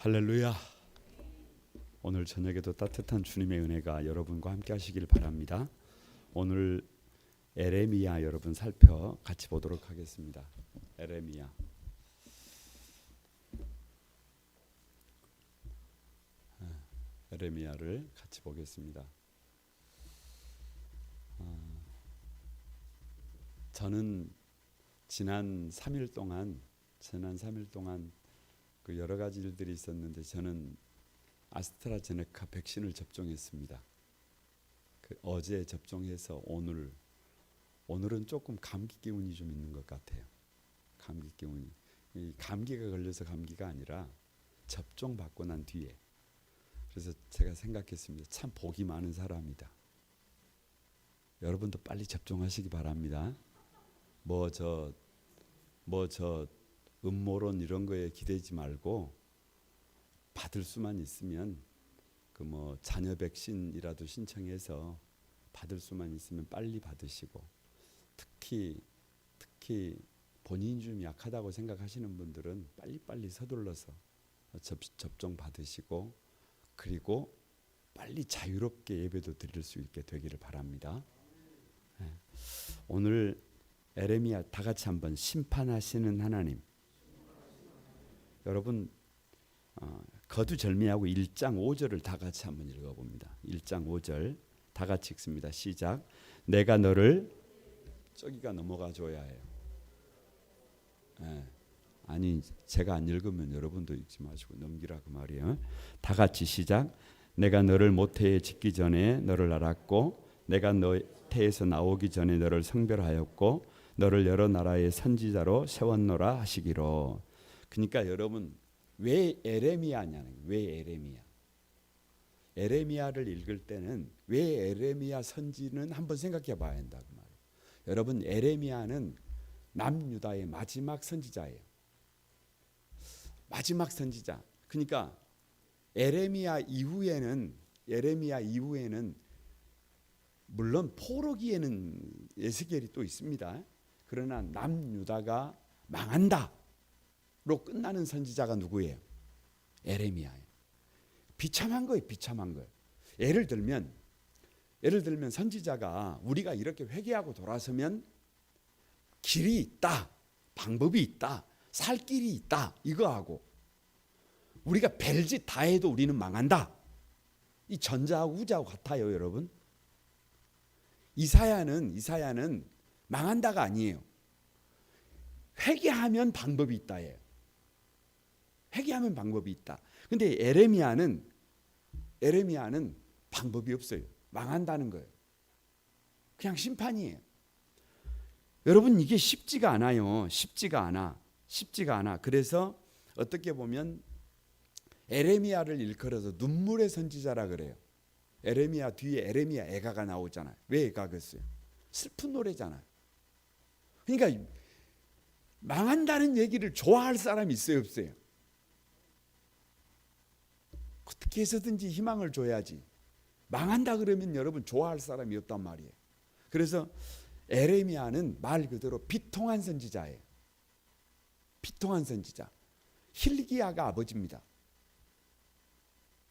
할렐루야. 오늘 저녁에도 따뜻한 주님의 은혜가 여러분과 함께 하시길 바랍니다. 오늘 에레미야 여러분 살펴 같이 보도록 하겠습니다. 에레미야를 같이 보겠습니다. 저는 지난 3일 동안 그 여러 가지 일들이 있었는데 저는 아스트라제네카 백신을 접종했습니다. 어제 접종해서 오늘은 조금 감기 기운이 좀 있는 것 같아요. 감기 기운이. 이 감기가 걸려서 감기가 아니라 접종 받고 난 뒤에. 그래서 제가 생각했습니다. 참 복이 많은 사람이다. 여러분도 빨리 접종하시기 바랍니다. 음모론 이런 거에 기대지 말고 받을 수만 있으면 자녀 백신이라도 신청해서 받을 수만 있으면 빨리 받으시고 특히 본인이 좀 약하다고 생각하시는 분들은 빨리 서둘러서 접종 받으시고 그리고 빨리 자유롭게 예배도 드릴 수 있게 되기를 바랍니다. 오늘 에레미야 다 같이 한번 심판하시는 하나님. 여러분 거두절미하고 1장 5절을 다 같이 한번 읽어봅니다. 1장 5절 다 같이 읽습니다. 시작. 내가 너를 저기가 넘어가 줘야 해요. 아니 제가 안 읽으면 여러분도 읽지 마시고 넘기라 그 말이에요. 다 같이 시작. 내가 너를 모태에 짓기 전에 너를 알았고 내가 너 태에서 나오기 전에 너를 성별하였고 너를 여러 나라의 선지자로 세웠노라 하시기로. 그러니까 여러분 왜 에레미야냐는 왜 에레미야? 에레미야를 읽을 때는 왜 에레미야 선지는 한번 생각해 봐야 한다고 말이에요. 여러분 에레미야는 남유다의 마지막 선지자예요. 마지막 선지자. 그러니까 에레미야 이후에는 물론 포로기에는 에스겔이 또 있습니다. 그러나 남유다가 망한다로 끝나는 선지자가 누구예요? 에레미야예요. 비참한 거예요. 예를 들면 선지자가 우리가 이렇게 회개하고 돌아서면 길이 있다, 방법이 있다, 살 길이 있다 이거하고 우리가 별짓 다 해도 우리는 망한다. 이 전자하고 후자하고 같아요, 여러분. 이사야는 망한다가 아니에요. 회개하면 방법이 있다예요. 회개하면 방법이 있다. 근데 에레미야는 방법이 없어요. 망한다는 거예요. 그냥 심판이에요. 여러분 이게 쉽지가 않아요. 쉽지가 않아. 그래서 어떻게 보면 에레미야를 일컬어서 눈물의 선지자라 그래요. 에레미야 뒤에 에레미야 애가가 나오잖아요. 왜 애가가 있어요? 슬픈 노래잖아요. 그러니까 망한다는 얘기를 좋아할 사람이 있어요, 없어요? 어떻게 해서든지 희망을 줘야지. 망한다 그러면 여러분 좋아할 사람이 없단 말이에요. 그래서 에레미야는 말 그대로 비통한 선지자예요. 비통한 선지자. hil기야가 아버지입니다.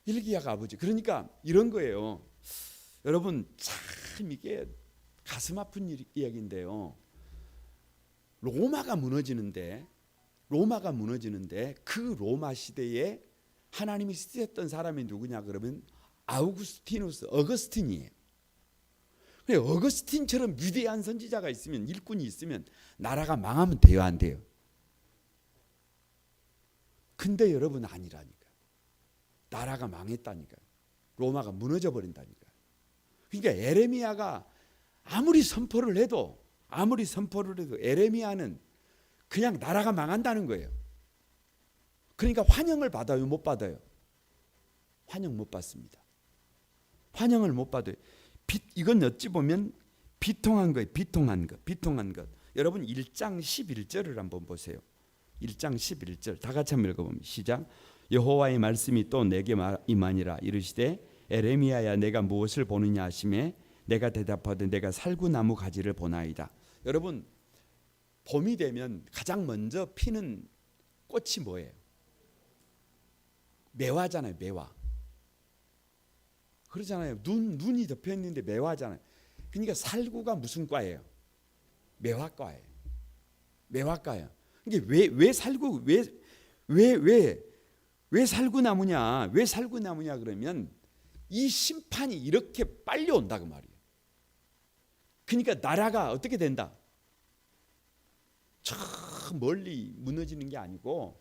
hil기야가 아버지. 그러니까 이런 거예요. 여러분 참 이게 가슴 아픈 이야기인데요. 로마가 무너지는데 그 로마 시대에 하나님이 쓰셨던 사람이 누구냐 그러면 어거스틴이에요. 어거스틴처럼 위대한 선지자가 있으면 일꾼이 있으면 나라가 망하면 돼요, 안 돼요? 근데 여러분 아니라니까. 나라가 망했다니까. 로마가 무너져 버린다니까. 그러니까 에레미야가 아무리 선포를 해도 에레미야는 그냥 나라가 망한다는 거예요. 그러니까 환영을 받아요, 못 받아요? 환영 못 받습니다. 환영을 못 받아요. 이건 어찌 보면 비통한 거예요. 비통한 것. 여러분 1장 11절을 한번 보세요. 1장 11절 다 같이 한번 읽어봅니다. 시작. 여호와의 말씀이 또 내게 임하니라 이르시되 에레미야야 내가 무엇을 보느냐 하시매 내가 대답하되 내가 살구나무 가지를 보나이다. 여러분 봄이 되면 가장 먼저 피는 꽃이 뭐예요? 매화잖아요. 매화. 그러잖아요. 눈이 덮여 있는데 매화잖아요. 그러니까 살구가 무슨 과예요? 매화과예요. 매화과예요. 이게 왜 살구 왜 살구나무냐? 왜 살구나무냐 그러면 이 심판이 이렇게 빨리 온다 그 말이에요. 그러니까 나라가 어떻게 된다? 저 멀리 무너지는 게 아니고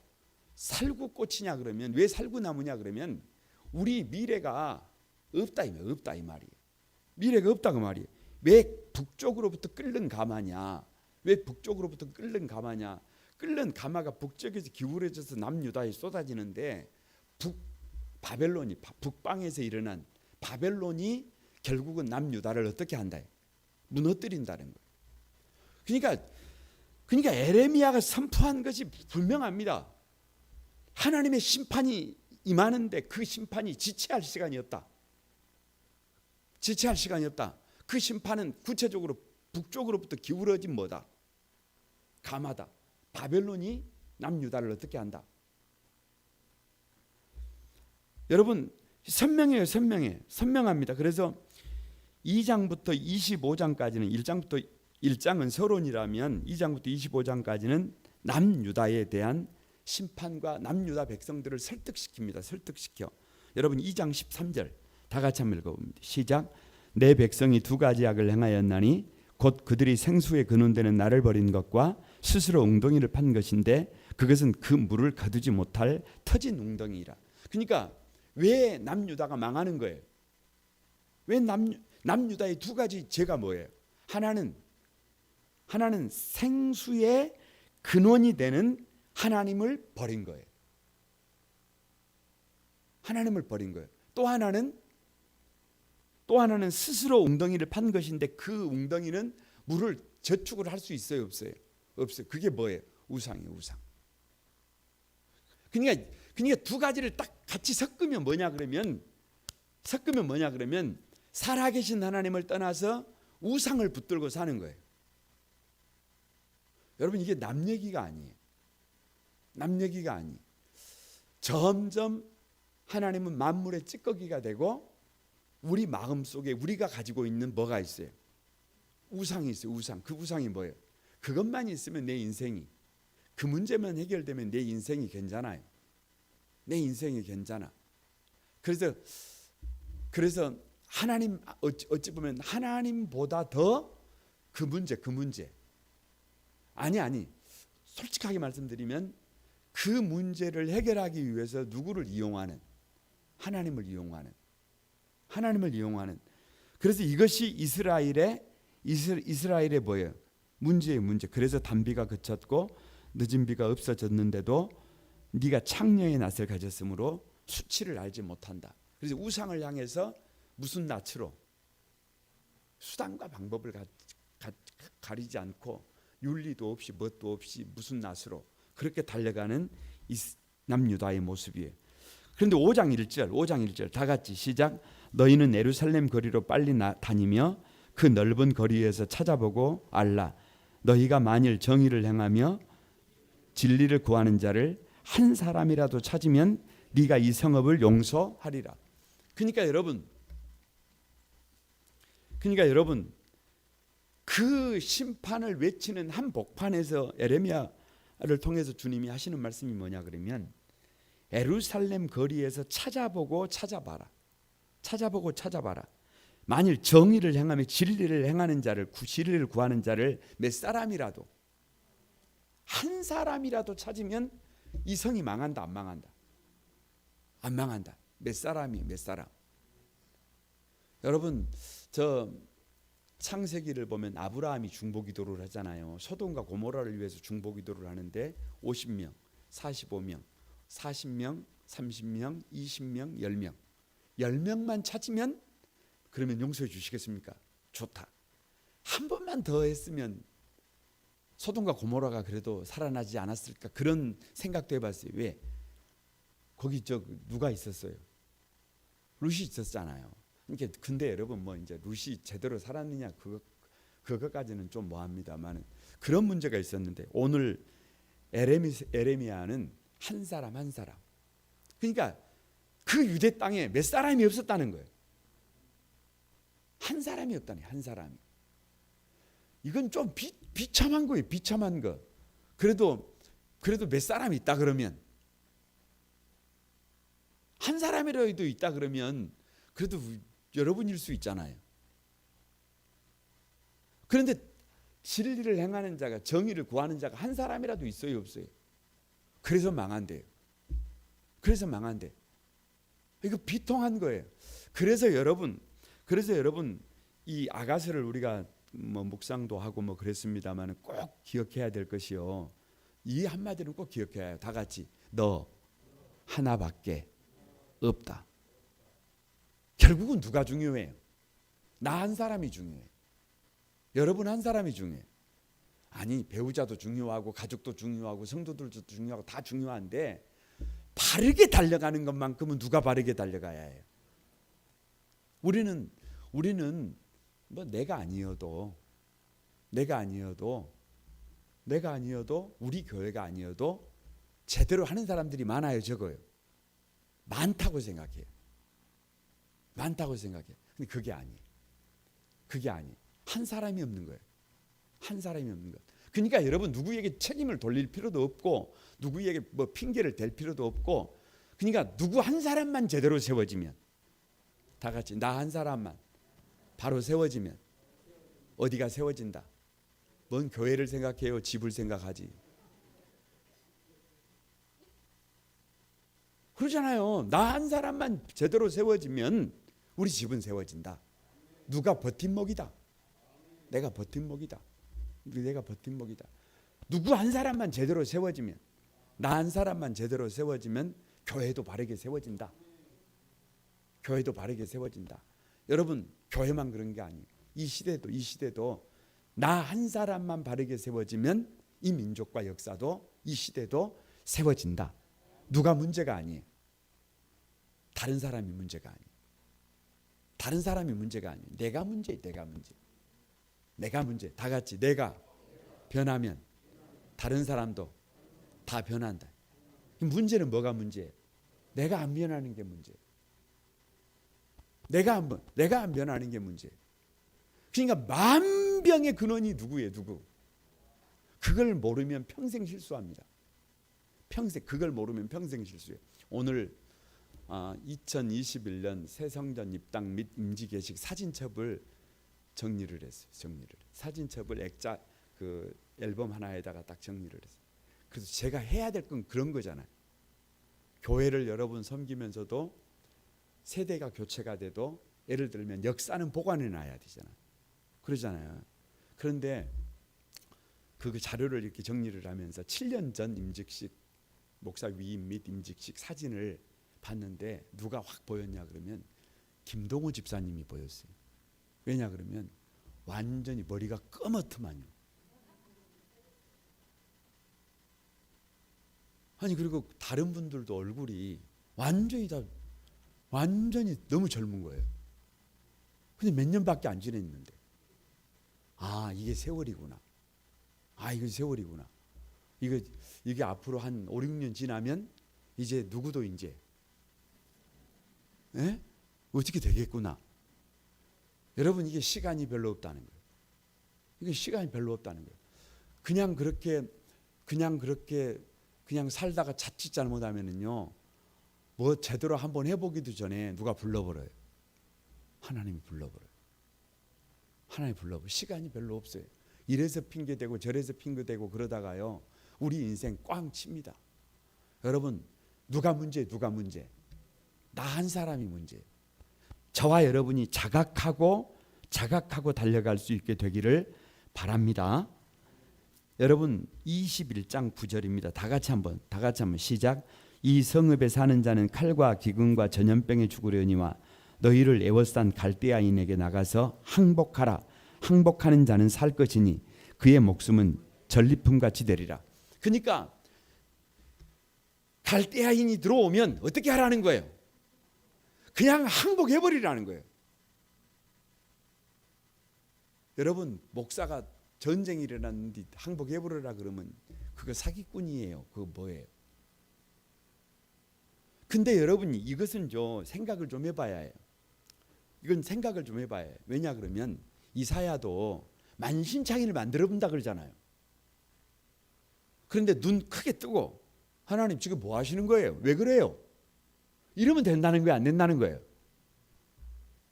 살구꽃이냐 그러면 왜 살구나무냐 그러면 우리 미래가 없다 이 말이에요. 미래가 없다 그 말이에요. 왜 북쪽으로부터 끓는 가마냐? 왜 북쪽으로부터 끓는 가마냐? 끓는 가마가 북쪽에서 기울어져서 남유다에 쏟아지는데 바벨론이 북방에서 일어난 바벨론이 결국은 남유다를 어떻게 한다? 무너뜨린다는 거예요. 그러니까 에레미야가 선포한 것이 분명합니다. 하나님의 심판이 임하는데 그 심판이 지체할 시간이 없다. 지체할 시간이 없다. 그 심판은 구체적으로 북쪽으로부터 기울어진 뭐다? 가마다. 바벨론이 남유다를 어떻게 한다? 여러분 선명해요. 선명합니다. 그래서 2장부터 25장까지는 1장은 서론이라면 2장부터 25장까지는 남유다에 대한 심판과 남유다 백성들을 설득시킵니다. 설득시켜. 여러분 2장 13절 다 같이 한번 읽어봅니다. 시작. 내 백성이 두 가지 악을 행하였나니 곧 그들이 생수에 근원되는 나를 버린 것과 스스로 웅덩이를 판 것인데 그것은 그 물을 거두지 못할 터진 웅덩이라. 그러니까 왜 남유다가 망하는 거예요? 왜 남유다의 두 가지 죄가 뭐예요? 하나는 생수의 근원이 되는 하나님을 버린 거예요. 하나님을 버린 거예요. 또 하나는 스스로 웅덩이를 판 것인데 그 웅덩이는 물을 저축을 할 수 있어요, 없어요? 없어요. 그게 뭐예요? 우상이에요, 우상. 그러니까 두 가지를 딱 같이 섞으면 뭐냐 그러면 살아계신 하나님을 떠나서 우상을 붙들고 사는 거예요. 여러분 이게 남 얘기가 아니에요. 남 얘기가 아니에요. 점점 하나님은 만물의 찌꺼기가 되고 우리 마음속에 우리가 가지고 있는 뭐가 있어요? 우상이 있어요. 우상. 그 우상이 뭐예요? 그것만 있으면 내 인생이 그 문제만 해결되면 내 인생이 괜찮아요. 내 인생이 괜찮아. 그래서 하나님 어찌 보면 하나님보다 더 그 문제 아니 솔직하게 말씀드리면 그 문제를 해결하기 위해서 누구를 이용하는? 하나님을 이용하는. 그래서 이것이 이스라엘의 뭐예요? 문제의 문제. 그래서 단비가 그쳤고 늦은 비가 없어졌는데도 네가 창녀의 낯을 가졌으므로 수치를 알지 못한다. 그래서 우상을 향해서 무슨 낯으로? 수단과 방법을 가리지 않고 윤리도 없이 뭣도 없이 무슨 낯으로 그렇게 달려가는 남유다의 모습이에요. 그런데 5장 1절 다 같이 시작. 너희는 예루살렘 거리로 빨리 다니며 그 넓은 거리에서 찾아보고 알라. 너희가 만일 정의를 행하며 진리를 구하는 자를 한 사람이라도 찾으면 네가 이 성읍을 용서하리라. 그러니까 여러분 그 심판을 외치는 한복판에서 에레미야를 통해서 주님이 하시는 말씀이 뭐냐 그러면 예루살렘 거리에서 찾아보고 찾아봐라. 만일 정의를 행하며 진리를 행하는 자를 진리를 구하는 자를 몇 사람이라도 한 사람이라도 찾으면 이 성이 망한다 안 망한다? 안 망한다. 몇 사람이에요? 몇 사람? 여러분 저 창세기를 보면 아브라함이 중보기도를 하잖아요. 소돔과 고모라를 위해서 중보기도를 하는데 50명, 45명, 40명, 30명, 20명, 10명. 10명만 찾으면 그러면 용서해 주시겠습니까? 좋다. 한 번만 더 했으면 소돔과 고모라가 그래도 살아나지 않았을까? 그런 생각도 해봤어요. 왜? 거기 누가 있었어요? 룻이 있었잖아요. 그러니까 근데 여러분 뭐 이제 룻이 제대로 살았느냐 그것까지는 좀 뭐합니다만 그런 문제가 있었는데 오늘 에레미야는 한 사람 그러니까 그 유대 땅에 몇 사람이 없었다는 거예요. 한 사람이 없다니, 한 사람이. 이건 좀 비참한 거예요. 비참한 거. 그래도 몇 사람이 있다 그러면, 한 사람이라도 있다 그러면 그래도 여러분일 수 있잖아요. 그런데 진리를 행하는 자가, 정의를 구하는 자가 한 사람이라도 있어요, 없어요? 그래서 망한대요. 그래서 망한대. 이거 비통한 거예요. 그래서 여러분 이 아가서를 우리가 뭐 묵상도 하고 뭐 그랬습니다만 꼭 기억해야 될 것이요. 이 한마디는 꼭 기억해야 해요. 다 같이 너 하나밖에 없다. 결국은 누가 중요해요? 나 한 사람이 중요해요. 여러분 한 사람이 중요해요. 아니, 배우자도 중요하고 가족도 중요하고 성도들도 중요하고 다 중요한데 바르게 달려가는 것만큼은 누가 바르게 달려가야 해요? 우리는 뭐 내가 아니어도 우리 교회가 아니어도 제대로 하는 사람들이 많아요, 적어요? 많다고 생각해요. 근데 그게 아니에요. 한 사람이 없는 거예요. 한 사람이 없는 것. 그러니까 여러분 누구에게 책임을 돌릴 필요도 없고 누구에게 뭐 핑계를 댈 필요도 없고, 그러니까 누구 한 사람만 제대로 세워지면, 다 같이 나 한 사람만 바로 세워지면 어디가 세워진다. 뭔 교회를 생각해요? 집을 생각하지. 그러잖아요. 나 한 사람만 제대로 세워지면 우리 집은 세워진다. 누가 버팀목이다. 내가 버팀목이다. 누구 한 사람만 제대로 세워지면, 나 한 사람만 제대로 세워지면 교회도 바르게 세워진다. 여러분 교회만 그런 게 아니에요. 이 시대도 나 한 사람만 바르게 세워지면 이 민족과 역사도 이 시대도 세워진다. 누가 문제가 아니에요. 다른 사람이 문제가 아니에요. 내가 문제예요. 내가 문제. 다 같이 내가 변하면 다른 사람도 다 변한다. 문제는 뭐가 문제예요? 내가 안 변하는 게 문제예요. 내가 안 변하는 게 문제예요. 그러니까 만병의 근원이 누구예요? 누구? 그걸 모르면 평생 실수합니다. 그걸 모르면 평생 실수해요. 오늘 2021년 새성전 입당 및 임시개식 사진첩을 정리를 했어요. 사진첩을 액자 그 앨범 하나에다가 딱 정리를 했어요. 그래서 제가 해야 될 건 그런 거잖아요. 교회를 여러분 섬기면서도 세대가 교체가 돼도 예를 들면 역사는 보관해 놔야 되잖아요. 그러잖아요. 그런데 그 자료를 이렇게 정리를 하면서 7년 전 임직식 목사 위임 및 임직식 사진을 봤는데 누가 확 보였냐 그러면 김동호 집사님이 보였어요. 왜냐 그러면 완전히 머리가 꺼멓더만요. 아니 그리고 다른 분들도 얼굴이 완전히 너무 젊은 거예요. 근데 몇 년밖에 안 지냈는데 이게 세월이구나. 이거 세월이구나. 이게 앞으로 한 5, 6년 지나면 이제 누구도 이제 어떻게 되겠구나. 여러분 이게 시간이 별로 없다는 거예요. 그냥 살다가 자칫 잘못하면은요, 뭐 제대로 한번 해보기도 전에 누가 불러버려요. 하나님이 불러버려요. 시간이 별로 없어요. 이래서 핑계대고 저래서 핑계대고 그러다가요 우리 인생 꽝 칩니다. 여러분 누가 문제? 나 한 사람이 문제예요. 저와 여러분이 자각하고 달려갈 수 있게 되기를 바랍니다. 여러분 21장 9절입니다. 다 같이 한번 시작. 이 성읍에 사는 자는 칼과 기근과 전염병에 죽으려니와 너희를 애워싼 갈대아인에게 나가서 항복하라. 항복하는 자는 살 것이니 그의 목숨은 전리품같이 되리라. 그러니까 갈대아인이 들어오면 어떻게 하라는 거예요? 그냥 항복해버리라는 거예요. 여러분 목사가 전쟁이 일어났는데 항복해버리라 그러면 그거 사기꾼이에요. 그거 뭐예요? 근데 여러분 이것은 생각을 좀 해봐야 해요. 이건 생각을 좀 해봐야 해요. 왜냐 그러면 이사야도 만신창이를 만들어 본다 그러잖아요. 그런데 눈 크게 뜨고 하나님 지금 뭐 하시는 거예요? 왜 그래요? 이러면 된다는 거예요? 안 된다는 거예요?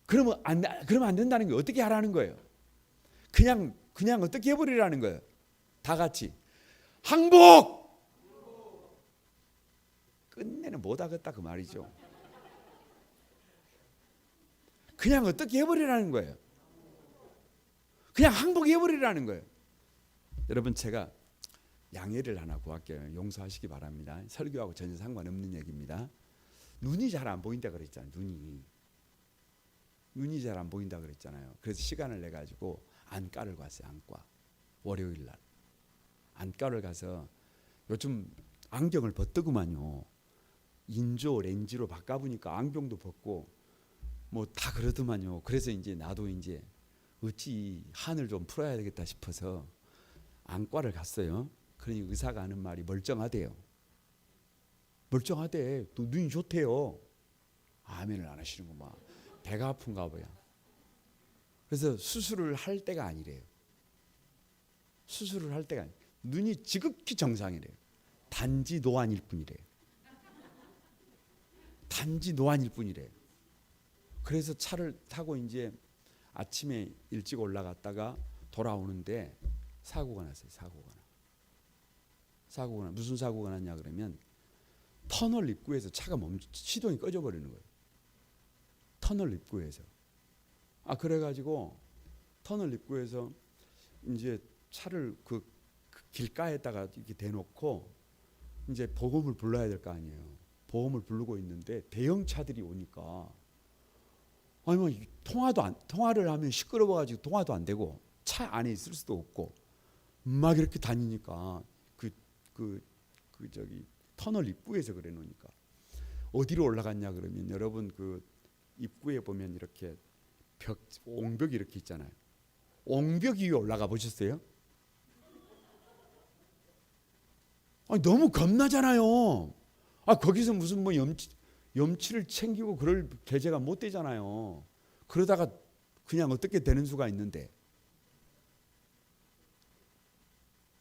그러면 안 된다는 거예요? 어떻게 하라는 거예요? 그냥 어떻게 해버리라는 거예요? 다 같이 항복! 끝내는 못 하겠다 그 말이죠. 그냥 어떻게 해버리라는 거예요? 그냥 항복해버리라는 거예요. 여러분 제가 양해를 하나 구할게요. 용서하시기 바랍니다. 설교하고 전혀 상관없는 얘기입니다. 눈이 잘 안 보인다 그랬잖아요. 눈이 잘 안 보인다 그랬잖아요. 그래서 시간을 내 가지고 안과를 갔어요. 안과. 월요일 날 안과를 가서 요즘 안경을 벗더구만요. 인조 렌즈로 바꿔보니까 안경도 벗고 뭐 다 그러더만요. 그래서 이제 나도 이제 어찌 한을 좀 풀어야 되겠다 싶어서 안과를 갔어요. 그러니 의사가 하는 말이 멀쩡하대요. 멀쩡하대. 또 눈이 좋대요. 아멘을 안 하시는구만. 배가 아픈가 봐요. 그래서 수술을 할 때가 아니래요. 수술을 할 때가 아니래요. 눈이 지극히 정상이래요. 단지 노안일 뿐이래요. 단지 노안일 뿐이래요. 그래서 차를 타고 이제 아침에 일찍 올라갔다가 돌아오는데 사고가 났어요. 사고가 무슨 사고가 났냐 그러면 터널 입구에서 차가 시동이 꺼져 버리는 거예요. 터널 입구에서. 그래가지고 터널 입구에서 이제 차를 그 길가에다가 이렇게 대놓고 이제 보험을 불러야 될 거 아니에요. 보험을 부르고 있는데 대형 차들이 오니까 아니면 통화를 하면 시끄러워가지고 통화도 안 되고 차 안에 있을 수도 없고 막 이렇게 다니니까 저기 터널 입구에서 그래 놓으니까 어디로 올라갔냐 그러면 여러분 그 입구에 보면 이렇게 옹벽이 이렇게 있잖아요. 옹벽 위에 올라가 보셨어요? 너무 겁나잖아요. 거기서 무슨 뭐 염치를 챙기고 그럴 계제가 못 되잖아요. 그러다가 그냥 어떻게 되는 수가 있는데.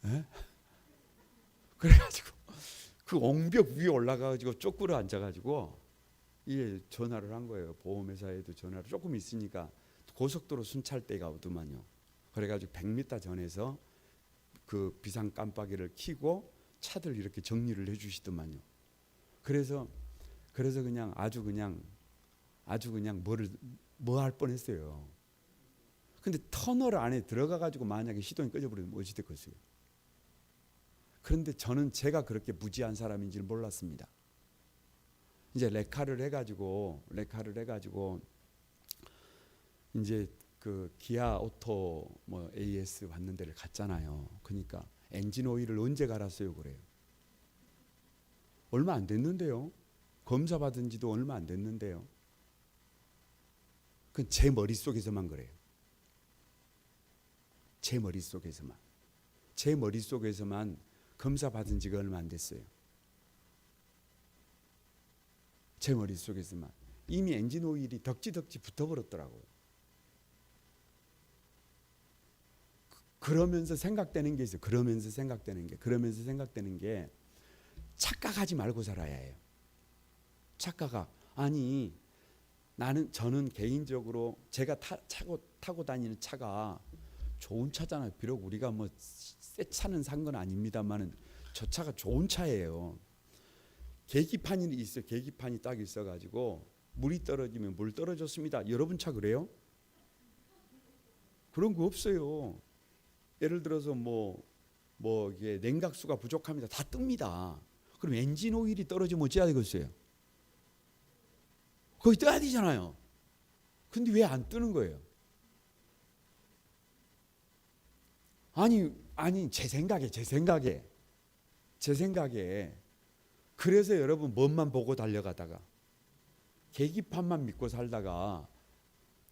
에? 그래가지고 그 옹벽 위에 올라가가지고 쪼꾸려 앉아가지고 이게 전화를 한 거예요. 보험회사에도 전화를 조금 있으니까 고속도로 순찰 때가 오더만요. 그래가지고 100m 전에서 그 비상 깜빡이를 켜고 차들 이렇게 정리를 해주시더만요. 그래서 그냥 아주 그냥 뭐 할 뻔했어요. 근데 터널 안에 들어가가지고 만약에 시동이 꺼져버리면 어찌 됐겠어요? 그런데 저는 제가 그렇게 무지한 사람인지를 몰랐습니다. 이제 레카를 해가지고 이제 그 기아 오토 뭐 AS 받는 데를 갔잖아요. 그러니까 엔진 오일을 언제 갈았어요? 그래요. 얼마 안 됐는데요. 검사 받은 지도 얼마 안 됐는데요. 그건 제 머릿속에서만 그래요. 제 머릿속에서만 검사 받은 지가 얼마 안 됐어요. 제 머릿속에서만. 이미 엔진 오일이 덕지덕지 붙어버렸더라고요. 그러면서 생각되는 게 있어요. 그러면서 생각되는 게 착각하지 말고 살아야 해요. 저는 개인적으로 제가 타고 다니는 차가 좋은 차잖아요. 비록 우리가 뭐 새 차는 산 건 아닙니다만은 저 차가 좋은 차예요. 계기판이 있어요. 계기판이 딱 있어가지고 물이 떨어지면 물 떨어졌습니다. 여러분 차 그래요? 그런 거 없어요. 예를 들어서 이게 냉각수가 부족합니다. 다 뜹니다. 그럼 엔진 오일이 떨어지면 어찌해야 되겠어요? 거기 떠야 되잖아요. 근데 왜 안 뜨는 거예요? 아니 제 생각에 그래서 여러분 멋만 보고 달려가다가 계기판만 믿고 살다가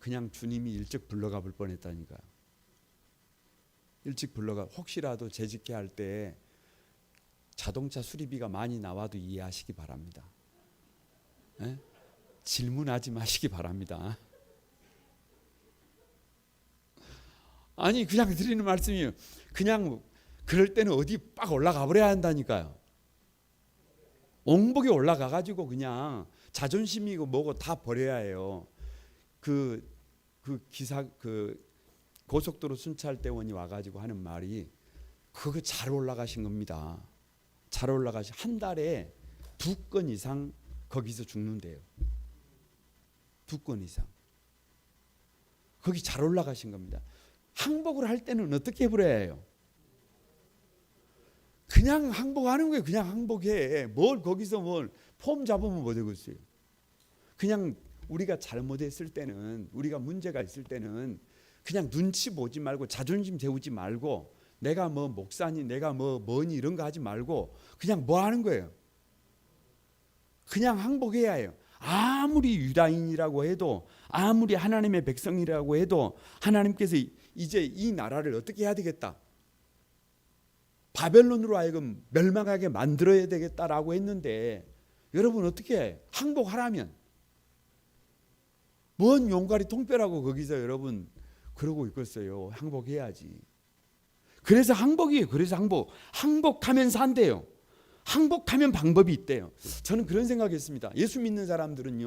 그냥 주님이 일찍 불러가 볼 뻔했다니까요. 일찍 불러가 혹시라도 재직해 할 때 자동차 수리비가 많이 나와도 이해하시기 바랍니다. 예? 질문하지 마시기 바랍니다. 아니 그냥 드리는 말씀이에요. 그냥 그럴 때는 어디 빡 올라가 버려야 한다니까요. 옹복에 올라가 가지고 그냥 자존심이고 뭐고 다 버려야 해요. 그 기사 고속도로 순찰대원이 와가지고 하는 말이 그거 잘 올라가신 겁니다. 잘 올라가시 한 달에 2건 이상 거기서 죽는데요. 2건 이상. 거기 잘 올라가신 겁니다. 항복을 할 때는 어떻게 해버려야 해요? 그냥 항복하는 거예요. 그냥 항복해. 뭘 거기서 뭘 폼 잡으면 뭐 되겠어요. 그냥 우리가 잘못했을 때는, 우리가 문제가 있을 때는 그냥 눈치 보지 말고 자존심 세우지 말고 내가 뭐 목사니 내가 뭐니 이런 거 하지 말고 그냥 뭐 하는 거예요. 그냥 항복해야 해요. 아무리 유다인이라고 해도 아무리 하나님의 백성이라고 해도 하나님께서 이제 이 나라를 어떻게 해야 되겠다. 바벨론으로 하여금 멸망하게 만들어야 되겠다라고 했는데 여러분 어떻게 해? 항복하라면 뭔 용가리 통뼈라고 거기서 여러분 그러고 있겠어요. 항복해야지. 그래서 항복이에요. 그래서 항복하면서 한대요. 항복하면 방법이 있대요. 저는 그런 생각했습니다. 예수 믿는 사람들은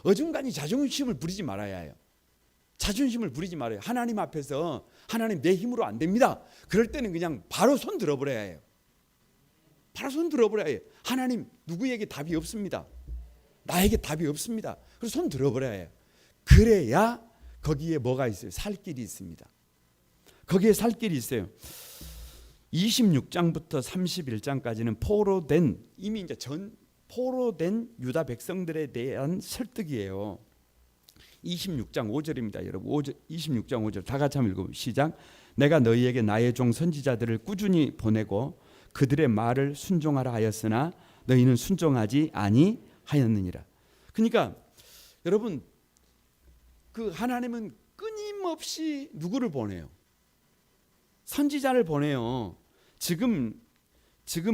어중간히 자존심을 부리지 말아야 해요. 자존심을 부리지 말아요. 하나님 앞에서 하나님 내 힘으로 안 됩니다. 그럴 때는 그냥 바로 손 들어버려야 해요. 바로 손 들어버려야 해요. 하나님 누구에게 답이 없습니다. 나에게 답이 없습니다. 그래서 손 들어버려야 해요. 그래야 거기에 뭐가 있어요? 살 길이 있습니다. 거기에 살 길이 있어요. 26장부터 31장까지는 포로된 이미 이제 포로된 유다 백성들에 대한 설득이에요. 26장 5절입니다. 여러분 26장 5절 다 같이 한번 읽어보세요. 시작. 내가 너희에게 나의 종 선지자들을 꾸준히 보내고 그들의 말을 순종하라 하였으나 너희는 순종하지 아니하였느니라. 그러니까 여러분 그 하나님은 끊임없이 누구를 보내요? 선지자를 보내요. 지금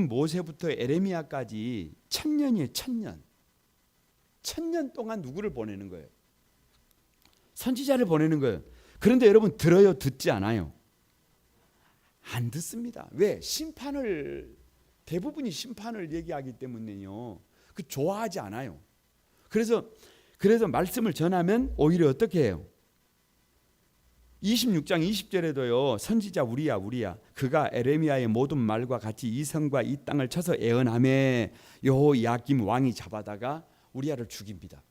모세부터 에레미야까지 1000년이에요. 1000년. 1000년 동안 누구를 보내는 거예요? 선지자를 보내는 거예요. 그런데 여러분 들어요? 듣지 않아요? 안 듣습니다. 왜? 대부분이 심판을 얘기하기 때문에요. 그 좋아하지 않아요. 그래서 말씀을 전하면 오히려 어떻게 해요? 26장 20절에도요. 선지자 우리야 그가 에레미야의 모든 말과 같이 이 성과 이 땅을 쳐서 애언하며 여호야김 왕이 잡아다가 우리야를 죽입니다.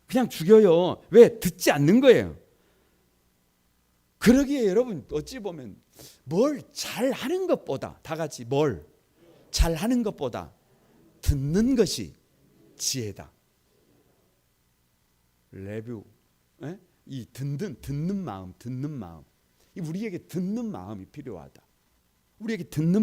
그냥 죽여요. 왜? 듣지 않는 거예요. 그러기에 여러분 어찌 보면 뭘 잘하는 것보다 다 같이 뭘 잘하는 것보다 듣는 것이 지혜다. 레뷰. 이 듣는 마음. 우리에게 듣는 마음이 필요하다. 듣는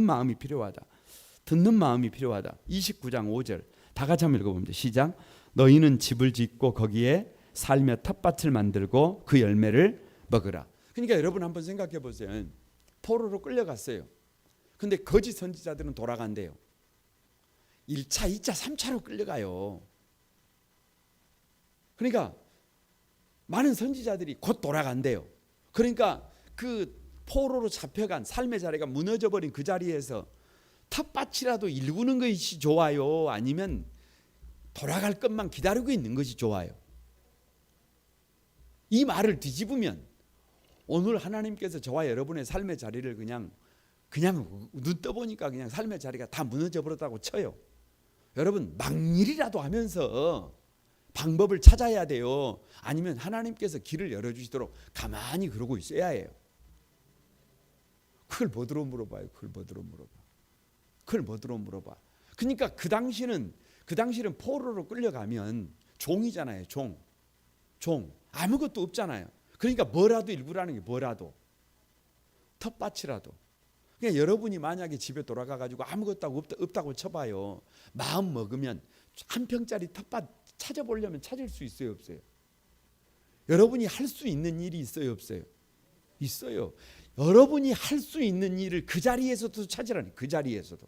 마음이 필요하다. 29장 5절 다 같이 한번 읽어봅니다. 시작. 너희는 집을 짓고 거기에 살며 텃밭을 만들고 그 열매를 먹으라. 그러니까 여러분 한번 생각해 보세요. 포로로 끌려갔어요. 근데 거짓 선지자들은 돌아간대요. 1차, 2차, 3차로 끌려가요. 그러니까 많은 선지자들이 곧 돌아간대요. 그러니까 그 포로로 잡혀간 삶의 자리가 무너져버린 그 자리에서 텃밭이라도 일구는 것이 좋아요? 아니면 돌아갈 것만 기다리고 있는 것이 좋아요? 이 말을 뒤집으면 오늘 하나님께서 저와 여러분의 삶의 자리를 그냥 눈 떠보니까 그냥 삶의 자리가 다 무너져 버렸다고 쳐요. 여러분 막일이라도 하면서 방법을 찾아야 돼요. 아니면 하나님께서 길을 열어주시도록 가만히 그러고 있어야 해요. 그걸 뭐더러 물어봐요. 그러니까 그 당시는 포로로 끌려가면 종이잖아요. 종 아무것도 없잖아요. 그러니까 뭐라도 일부라는 게 뭐라도 텃밭이라도. 그러니까 여러분이 만약에 집에 돌아가 가지고 아무것도 없다고 쳐봐요. 마음 먹으면 한 평짜리 텃밭 찾아보려면 찾을 수 있어요, 없어요? 여러분이 할 수 있는 일이 있어요, 없어요? 있어요. 여러분이 할 수 있는 일을 그 자리에서도 찾으라니. 그 자리에서도.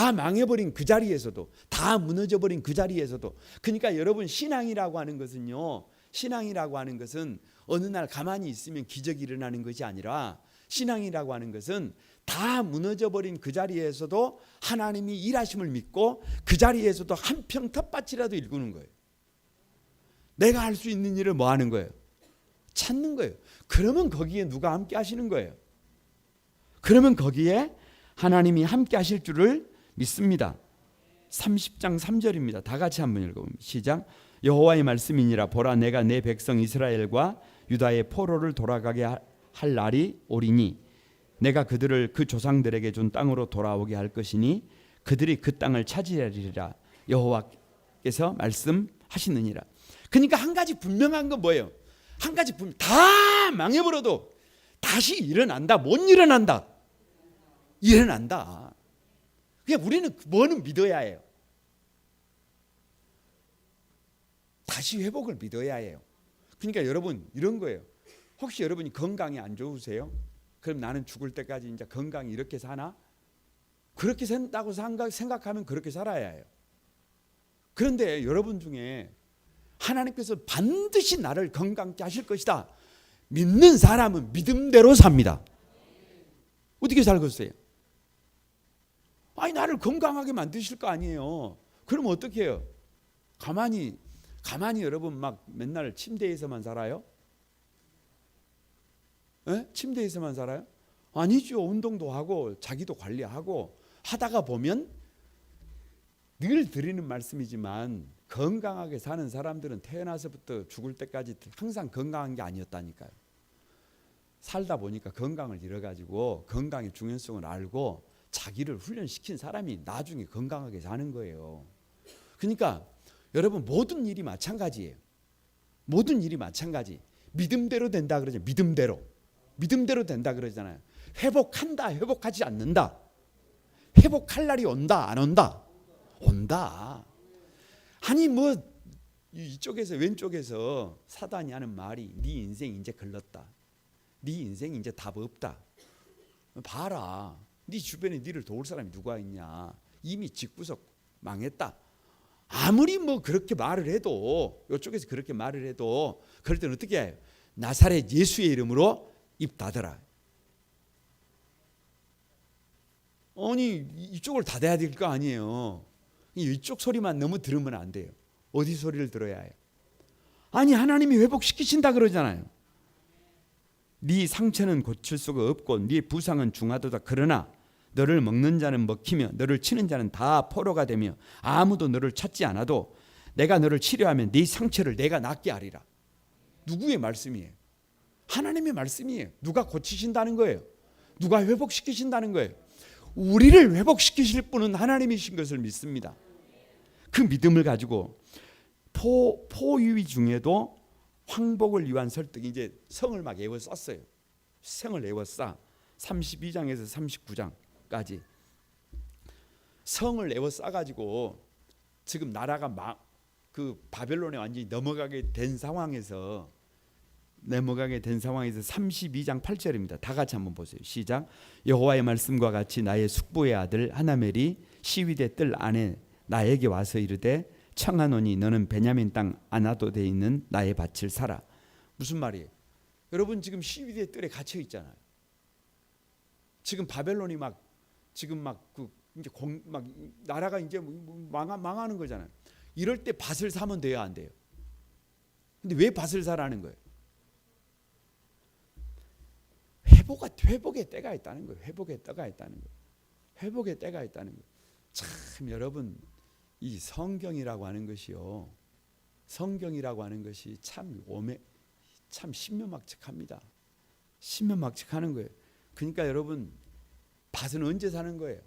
다 망해버린 그 자리에서도, 다 무너져버린 그 자리에서도. 그러니까 여러분, 신앙이라고 하는 것은요, 신앙이라고 하는 것은 어느 날 가만히 있으면 기적이 일어나는 것이 아니라, 신앙이라고 하는 것은 다 무너져버린 그 자리에서도 하나님이 일하심을 믿고 그 자리에서도 한 평 텃밭이라도 일구는 거예요. 내가 할 수 있는 일을 뭐 하는 거예요? 찾는 거예요. 그러면 거기에 누가 함께 하시는 거예요? 그러면 거기에 하나님이 함께 하실 줄을 믿습니다. 30장 3절입니다. 다 같이 한번 읽어봅니다. 시작. 여호와의 말씀이니라. 보라, 내가 내 백성 이스라엘과 유다의 포로를 돌아가게 할 날이 오리니 내가 그들을 그 조상들에게 준 땅으로 돌아오게 할 것이니 그들이 그 땅을 차지하리라. 여호와께서 말씀하시느니라. 그러니까 한 가지 분명한 건 뭐예요? 한 가지 다 망해버려도 다시 일어난다. 못 일어난다. 일어난다. 그냥 우리는 뭐는 믿어야 해요? 다시 회복을 믿어야 해요. 그러니까 여러분, 이런 거예요. 혹시 여러분이 건강이 안 좋으세요? 그럼 나는 죽을 때까지 이제 건강이 이렇게 사나? 그렇게 산다고 생각하면 그렇게 살아야 해요. 그런데 여러분 중에 하나님께서 반드시 나를 건강케 하실 것이다 믿는 사람은 믿음대로 삽니다. 어떻게 살겠어요? 아니, 나를 건강하게 만드실 거 아니에요. 그럼 어떻게 해요? 가만히 여러분 막 맨날 침대에서만 살아요? 에? 침대에서만 살아요? 아니죠. 운동도 하고 자기도 관리하고 하다가 보면, 늘 드리는 말씀이지만 건강하게 사는 사람들은 태어나서부터 죽을 때까지 항상 건강한 게 아니었다니까요. 살다 보니까 건강을 잃어가지고 건강의 중요성을 알고 자기를 훈련시킨 사람이 나중에 건강하게 사는 거예요. 그러니까 여러분, 모든 일이 마찬가지예요. 모든 일이 마찬가지. 믿음대로 된다 그러죠. 믿음대로 된다 그러잖아요. 회복한다, 회복하지 않는다. 회복할 날이 온다, 안 온다? 온다. 아니 뭐 이쪽에서 왼쪽에서 사단이 하는 말이, 네 인생 이제 걸렀다. 네 인생 이제 답 없다. 봐라. 네 주변에 네를 도울 사람이 누가 있냐. 이미 집구석 망했다. 아무리 뭐 그렇게 말을 해도, 이쪽에서 그렇게 말을 해도, 그럴 때는 어떻게 해요? 나사렛 예수의 이름으로 입 닫아라. 아니, 이쪽을 닫아야 될 거 아니에요. 이쪽 소리만 너무 들으면 안 돼요. 어디 소리를 들어야 해요? 아니, 하나님이 회복시키신다 그러잖아요. 네 상처는 고칠 수가 없고 네 부상은 중하도다. 그러나 너를 먹는 자는 먹히며 너를 치는 자는 다 포로가 되며 아무도 너를 찾지 않아도 내가 너를 치료하면 네 상처를 내가 낫게 하리라. 누구의 말씀이에요? 하나님의 말씀이에요. 누가 고치신다는 거예요? 누가 회복시키신다는 거예요? 우리를 회복시키실 분은 하나님이신 것을 믿습니다. 그 믿음을 가지고 포유위 중에도 황복을 위한 설득, 이제 성을 막 애워 썼어요. 성을 애워 싸. 32장에서 39장까지 성을 애워 싸가지고 지금 나라가 그 바벨론에 완전히 넘어가게 된 상황에서 32장 8절입니다. 다 같이 한번 보세요. 시작. 여호와의 말씀과 같이 나의 숙부의 아들 하나멜이 시위대 뜰 안에 나에게 와서 이르되 청하노니 너는 베냐민 땅 아나도에 있는 나의 밭을 사라. 무슨 말이에요? 여러분, 지금 시위대 뜰에 갇혀 있잖아요. 지금 바벨론이 나라가 이제 망하는 거잖아요. 이럴 때 밭을 사면 돼요, 안 돼요? 근데 왜 밭을 사라는 거예요? 회복의 때가 있다는 거예요. 회복의 때가 있다는 거예요. 회복의 때가 있다는 거예요. 참 여러분, 이 성경이라고 하는 것이요. 성경이라고 하는 것이 참 신묘막측합니다. 신묘막측하는 거예요. 그러니까 여러분, 밭은 언제 사는 거예요?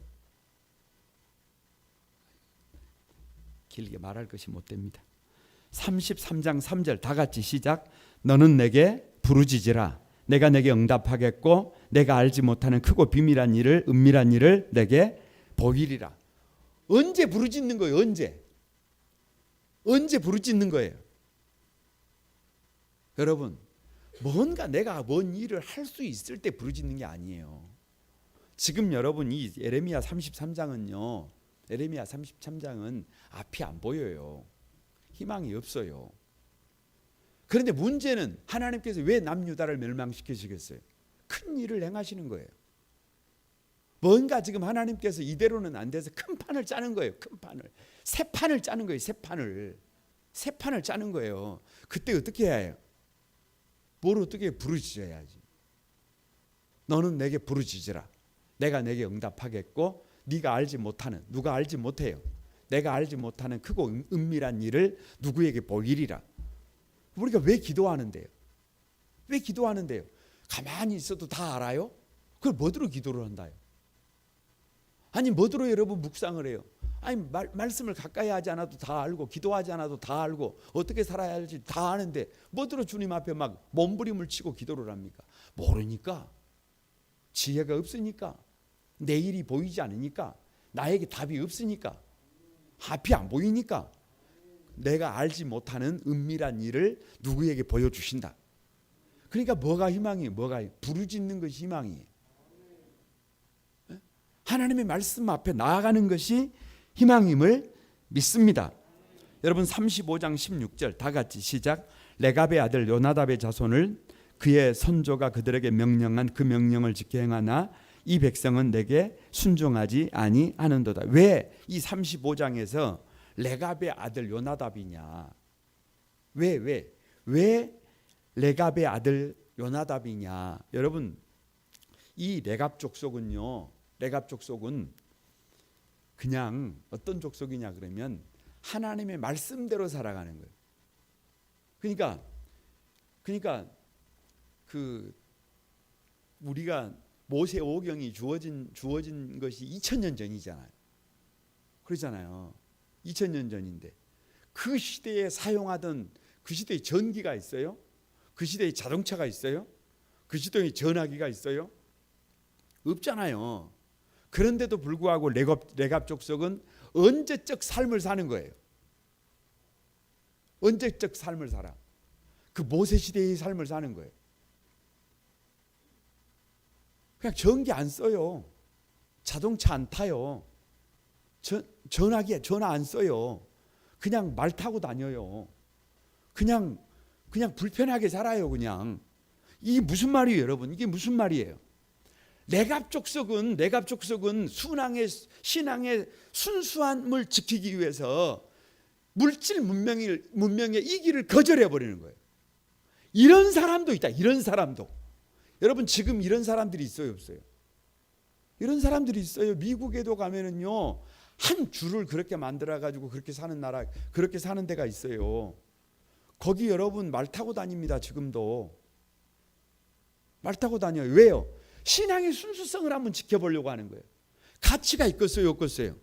길게 말할 것이 못 됩니다. 33장 3절 다 같이 시작. 너는 내게 부르짖으라. 내가 내게 응답하겠고 내가 알지 못하는 크고 비밀한 일을, 은밀한 일을 내게 보이리라. 언제 부르짖는 거예요? 언제 부르짖는 거예요? 여러분, 뭔가 내가 뭔 일을 할 수 있을 때 부르짖는 게 아니에요. 지금 여러분, 이 예레미야 33장은요 에레미야 33장은 앞이 안 보여요. 희망이 없어요. 그런데 문제는 하나님께서 왜 남유다를 멸망시키시겠어요? 큰 일을 행하시는 거예요. 뭔가 지금 하나님께서 이대로는 안 돼서 큰 판을 짜는 거예요. 큰 판을. 새 판을 짜는 거예요. 새 판을 짜는 거예요. 그때 어떻게 해야 해요? 뭘 어떻게 부르짖어야지. 너는 내게 부르짖으라. 내가 내게 응답하겠고 네가 알지 못하는, 누가 알지 못해요. 내가 알지 못하는 크고 은밀한 일을 누구에게 보이리라. 우리가 왜 기도하는데요? 왜 기도하는데요? 가만히 있어도 다 알아요? 그걸 뭐들어 기도를 한다요? 아니 뭐들어 여러분 묵상을 해요? 아니 말씀을 가까이 하지 않아도 다 알고 기도하지 않아도 다 알고 어떻게 살아야 할지 다 아는데 뭐들어 주님 앞에 막 몸부림을 치고 기도를 합니까? 모르니까, 지혜가 없으니까, 내일이 보이지 않으니까, 나에게 답이 없으니까, 앞이 안 보이니까, 내가 알지 못하는 은밀한 일을 누구에게 보여주신다. 그러니까 뭐가 희망이에요? 뭐가 부르짖는 것이 희망이에요. 하나님의 말씀 앞에 나아가는 것이 희망임을 믿습니다. 여러분 35장 16절 다 같이 시작. 레갑의 아들 요나답의 자손을 그의 선조가 그들에게 명령한 그 명령을 지켜 행하나 이 백성은 내게 순종하지 아니하는도다. 왜 이 35장에서 레갑의 아들 요나답이냐? 왜 레갑의 아들 요나답이냐? 여러분 이 레갑 족속은요. 레갑 족속은 그냥 어떤 족속이냐 그러면 하나님의 말씀대로 살아가는 거예요. 그러니까 그 우리가 모세 오경이 주어진 것이 2000년 전이잖아요. 그러잖아요. 2000년 전인데 그 시대에 사용하던 그 시대에 전기가 있어요? 그 시대에 자동차가 있어요? 그 시대에 전화기가 있어요? 없잖아요. 그런데도 불구하고 레갑 족속은 언제적 삶을 사는 거예요. 언제적 삶을 살아. 그 모세 시대의 삶을 사는 거예요. 그냥 전기 안 써요. 자동차 안 타요. 전화기 전화 안 써요. 그냥 말 타고 다녀요. 그냥 불편하게 살아요. 그냥. 이게 무슨 말이에요, 여러분? 이게 무슨 말이에요? 레갑 족속은 신앙의 순수함을 지키기 위해서 물질 문명의 이 길을 거절해 버리는 거예요. 이런 사람도 있다. 이런 사람도. 여러분 지금 이런 사람들이 있어요, 없어요? 이런 사람들이 있어요. 미국에도 가면은요. 한 줄을 그렇게 만들어 가지고 그렇게 사는 나라, 그렇게 사는 데가 있어요. 거기 여러분 말 타고 다닙니다. 지금도. 말 타고 다녀요. 왜요? 신앙의 순수성을 한번 지켜보려고 하는 거예요. 가치가 있겠어요, 없겠어요?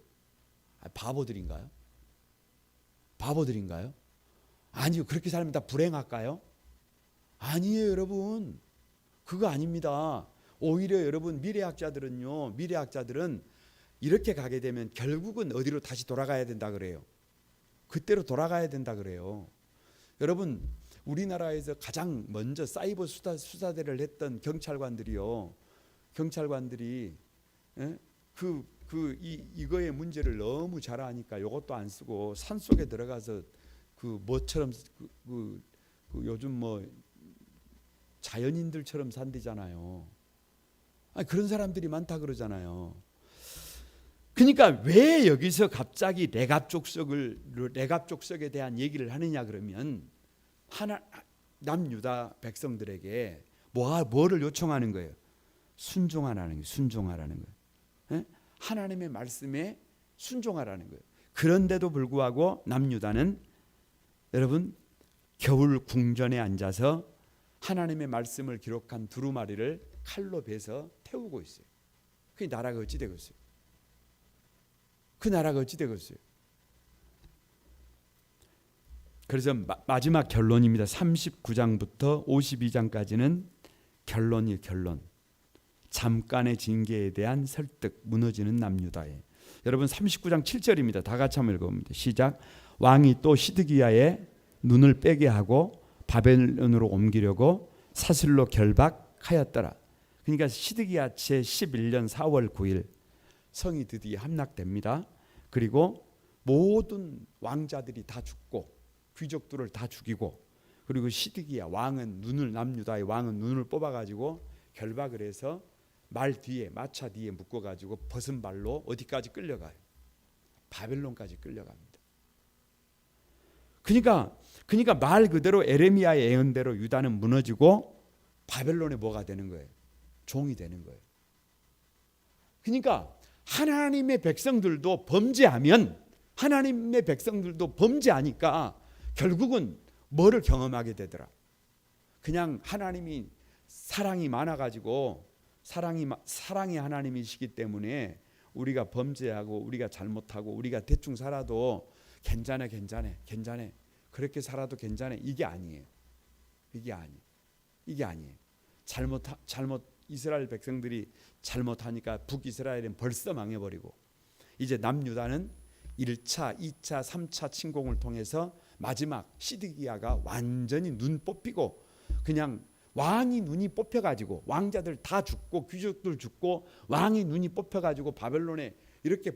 바보들인가요? 아니요. 그렇게 살면 다 불행할까요? 아니에요, 여러분. 그거 아닙니다. 오히려 여러분 미래학자들은 이렇게 가게 되면 결국은 어디로 다시 돌아가야 된다 그래요. 그때로 돌아가야 된다 그래요. 여러분 우리나라에서 가장 먼저 사이버 수사대를 했던 경찰관들이 이거의 문제를 너무 잘 아니까 이것도 안 쓰고 산 속에 들어가서 뭐처럼 요즘 뭐 자연인들처럼 산대잖아요. 그런 사람들이 많다 그러잖아요. 그러니까 왜 여기서 갑자기 레갑 족속에 대한 얘기를 하느냐 그러면 남유다 백성들에게 뭐를 요청하는 거예요? 순종하라는 거예요. 하나님의 말씀에 순종하라는 거예요. 그런데도 불구하고 남유다는 여러분 겨울 궁전에 앉아서 하나님의 말씀을 기록한 두루마리를 칼로 베서 태우고 있어요. 그 나라가 어찌 되겠어요? 그래서 마지막 결론입니다. 39장부터 52장까지는 결론. 잠깐의 징계에 대한 설득, 무너지는 남유다에. 여러분 39장 7절입니다. 다 같이 한번 읽어봅니다. 시작. 왕이 또 시드기야의 눈을 빼게 하고 바벨론으로 옮기려고 사슬로 결박하였더라. 그러니까 시드기야 제 11년 4월 9일 성이 드디어 함락됩니다. 그리고 모든 왕자들이 다 죽고 귀족들을 다 죽이고, 그리고 시드기야 왕은 남유다의 왕은 눈을 뽑아가지고 결박을 해서 말 뒤에 마차 뒤에 묶어가지고 벗은 발로 어디까지 끌려가요? 바벨론까지 끌려갑니다. 그러니까 말 그대로 에레미야의 예언대로 유다는 무너지고 바벨론의 뭐가 되는 거예요? 종이 되는 거예요. 그러니까 하나님의 백성들도 범죄하니까 결국은 뭐를 경험하게 되더라? 그냥 하나님이 사랑이 많아가지고 사랑이 하나님이시기 때문에 우리가 범죄하고 우리가 잘못하고 우리가 대충 살아도 괜찮아 그렇게 살아도 괜찮아, 이게 아니에요. 잘못 이스라엘 백성들이 잘못하니까 북이스라엘은 벌써 망해버리고, 이제 남유다는 1차, 2차, 3차 침공을 통해서 마지막 시드기야가 완전히 눈 뽑히고, 그냥 왕이 눈이 뽑혀가지고 왕자들 다 죽고 귀족들 죽고 왕이 눈이 뽑혀가지고 바벨론에 이렇게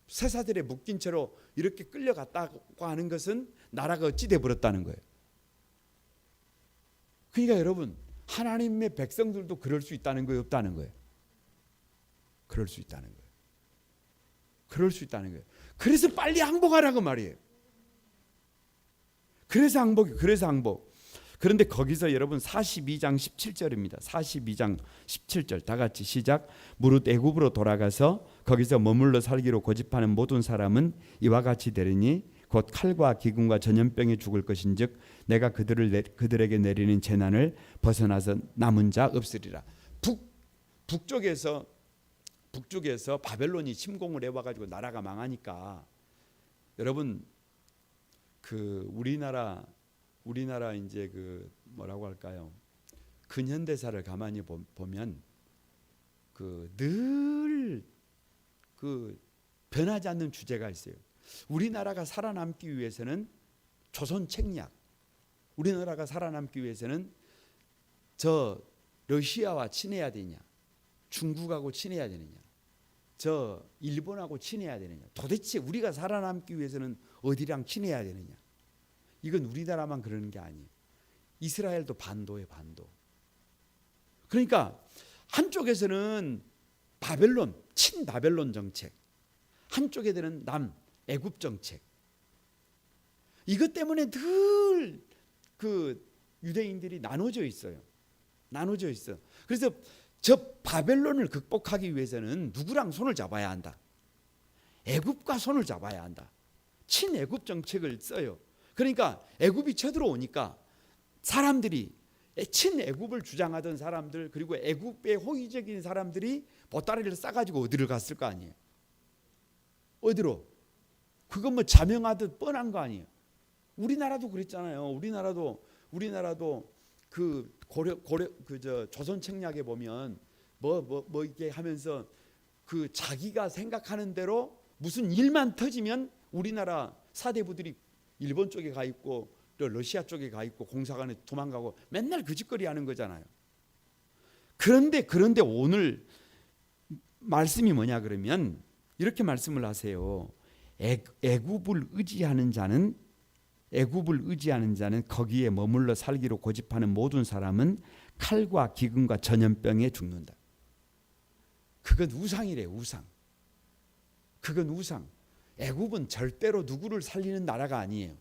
쇠사들에 묶인 채로 이렇게 끌려갔다고 하는 것은 나라가 어찌 돼버렸다는 거예요. 그러니까 여러분, 하나님의 백성들도 그럴 수 있다는 거예요, 없다는 거예요? 그럴 수 있다는 거예요. 그래서 빨리 항복하라고 말이에요. 그래서 항복. 그런데 거기서 여러분 42장 17절입니다. 42장 17절 다 같이 시작. 무릇 애굽으로 돌아가서 거기서 머물러 살기로 고집하는 모든 사람은 이와 같이 되리니 곧 칼과 기근과 전염병에 죽을 것인즉 내가 그들에게 내리는 재난을 벗어나서 남은 자 없으리라. 북쪽에서 바벨론이 침공을 해와가지고 나라가 망하니까 여러분, 그 우리나라 이제 그 뭐라고 할까요? 근현대사를 가만히 보면 그 늘 그 변하지 않는 주제가 있어요. 우리나라가 살아남기 위해서는 조선 책략, 우리나라가 살아남기 위해서는 저 러시아와 친해야 되냐, 중국하고 친해야 되느냐, 저 일본하고 친해야 되느냐, 도대체 우리가 살아남기 위해서는 어디랑 친해야 되느냐. 이건 우리나라만 그러는 게 아니에요. 이스라엘도 반도예요, 반도. 그러니까 한쪽에서는 바벨론, 친바벨론 정책, 한쪽에는 애굽 정책. 이것 때문에 늘 그 유대인들이 나눠져 있어요. 그래서 저 바벨론을 극복하기 위해서는 누구랑 손을 잡아야 한다? 애굽과 손을 잡아야 한다. 친애굽 정책을 써요. 그러니까 애굽이 쳐들어오니까 사람들이, 친애굽을 주장하던 사람들, 그리고 애굽의 호의적인 사람들이 보따리를 싸가지고 어디를 갔을 거 아니에요? 어디로? 그건 뭐 자명하듯 뻔한 거 아니에요? 우리나라도 그랬잖아요. 우리나라도 그 조선 책략에 보면 뭐 이렇게 하면서 그 자기가 생각하는 대로 무슨 일만 터지면 우리나라 사대부들이 일본 쪽에 가 있고 또 러시아 쪽에 가 있고 공사관에 도망가고 맨날 그 짓거리 하는 거잖아요. 그런데 오늘 말씀이 뭐냐 그러면 이렇게 말씀을 하세요. 애굽을 의지하는 자는 거기에 머물러 살기로 고집하는 모든 사람은 칼과 기근과 전염병에 죽는다. 그건 우상이래요, 우상. 그건 우상. 애굽은 절대로 누구를 살리는 나라가 아니에요.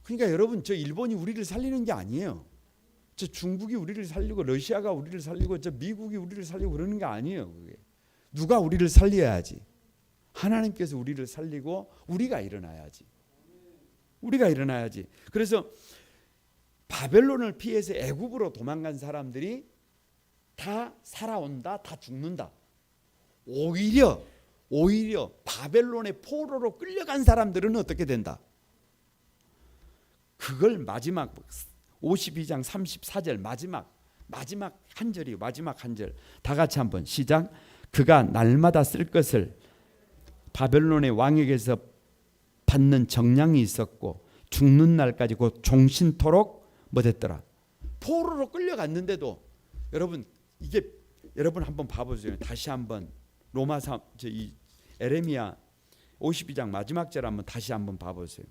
그러니까 여러분, 저 일본이 우리를 살리는 게 아니에요. 저 중국이 우리를 살리고 러시아가 우리를 살리고 저 미국이 우리를 살리고 그러는 게 아니에요. 그게. 누가 우리를 살려야지. 하나님께서 우리를 살리고 우리가 일어나야지. 그래서 바벨론을 피해서 애굽으로 도망간 사람들이 다 살아온다, 다 죽는다. 오히려 바벨론의 포로로 끌려간 사람들은 어떻게 된다? 그걸 마지막 52장 34절 마지막 한 절이요. 마지막 한 절. 다 같이 한번 시작. 그가 날마다 쓸 것을 바벨론의 왕에게서 받는 정량이 있었고 죽는 날까지 곧 종신토록 못했더라. 포로로 끌려갔는데도 여러분, 이게 여러분 한번 봐보세요. 다시 한번 로마서 이 에레미야 52장 마지막 절 한번 다시 한번 봐보세요.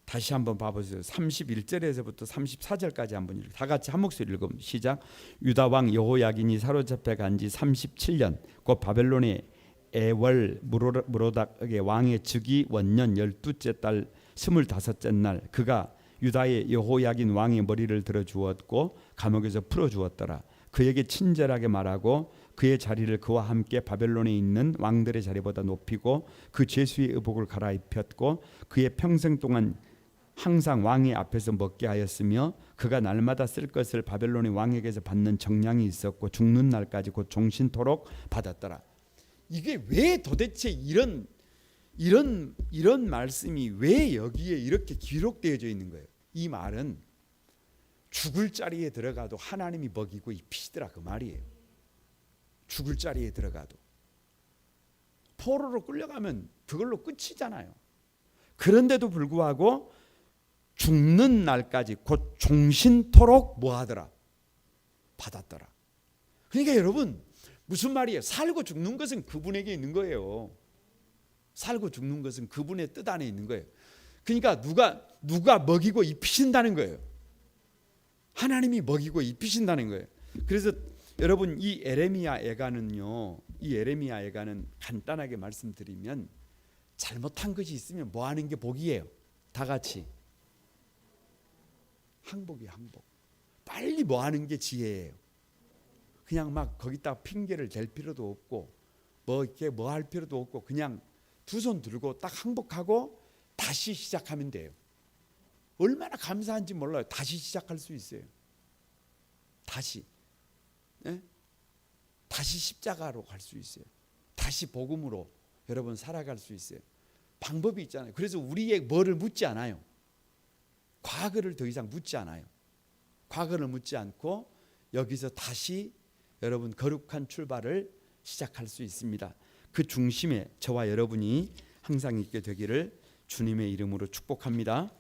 다시 한번 봐보세요. 31절에서부터 34절까지 한번 읽어요. 다 같이 한 목소리 읽어봅니다. 시작. 유다 왕 여호야긴이 사로잡혀 간 지 37년 곧 바벨론의 애월 무로닥의 왕의 즉위 원년 12째 달 25째 날 그가 유다의 여호야긴 왕의 머리를 들어 주었고 감옥에서 풀어 주었더라. 그에게 친절하게 말하고 그의 자리를 그와 함께 바벨론에 있는 왕들의 자리보다 높이고 그 죄수의 의복을 갈아입혔고 그의 평생 동안 항상 왕의 앞에서 먹게 하였으며 그가 날마다 쓸 것을 바벨론의 왕에게서 받는 정량이 있었고 죽는 날까지 곧 종신토록 받았더라. 이게 왜 도대체 이런 말씀이 왜 여기에 이렇게 기록되어져 있는 거예요? 이 말은 죽을 자리에 들어가도 하나님이 먹이고 입히시더라 그 말이에요. 죽을 자리에 들어가도 포로로 끌려가면 그걸로 끝이잖아요. 그런데도 불구하고 죽는 날까지 곧 종신토록 뭐하더라? 받았더라. 그러니까 여러분 무슨 말이에요? 살고 죽는 것은 그분에게 있는 거예요. 살고 죽는 것은 그분의 뜻 안에 있는 거예요. 그러니까 누가 먹이고 입히신다는 거예요. 하나님이 먹이고 입히신다는 거예요. 그래서 여러분 이 에레미야 애가는요. 이 에레미야 애가는 간단하게 말씀드리면 잘못한 것이 있으면 뭐 하는 게 복이에요? 다 같이 항복이에요. 항복. 빨리 뭐 하는 게 지혜예요. 그냥 막 거기다 핑계를 댈 필요도 없고 뭐 이렇게 뭐 할 필요도 없고 그냥 두 손 들고 딱 항복하고 다시 시작하면 돼요. 얼마나 감사한지 몰라요. 다시 시작할 수 있어요. 다시. 네? 다시 십자가로 갈 수 있어요. 다시 복음으로 여러분 살아갈 수 있어요. 방법이 있잖아요. 그래서 우리의 뭐를 묻지 않아요. 과거를 더 이상 묻지 않아요. 과거를 묻지 않고 여기서 다시 여러분 거룩한 출발을 시작할 수 있습니다. 그 중심에 저와 여러분이 항상 있게 되기를 주님의 이름으로 축복합니다.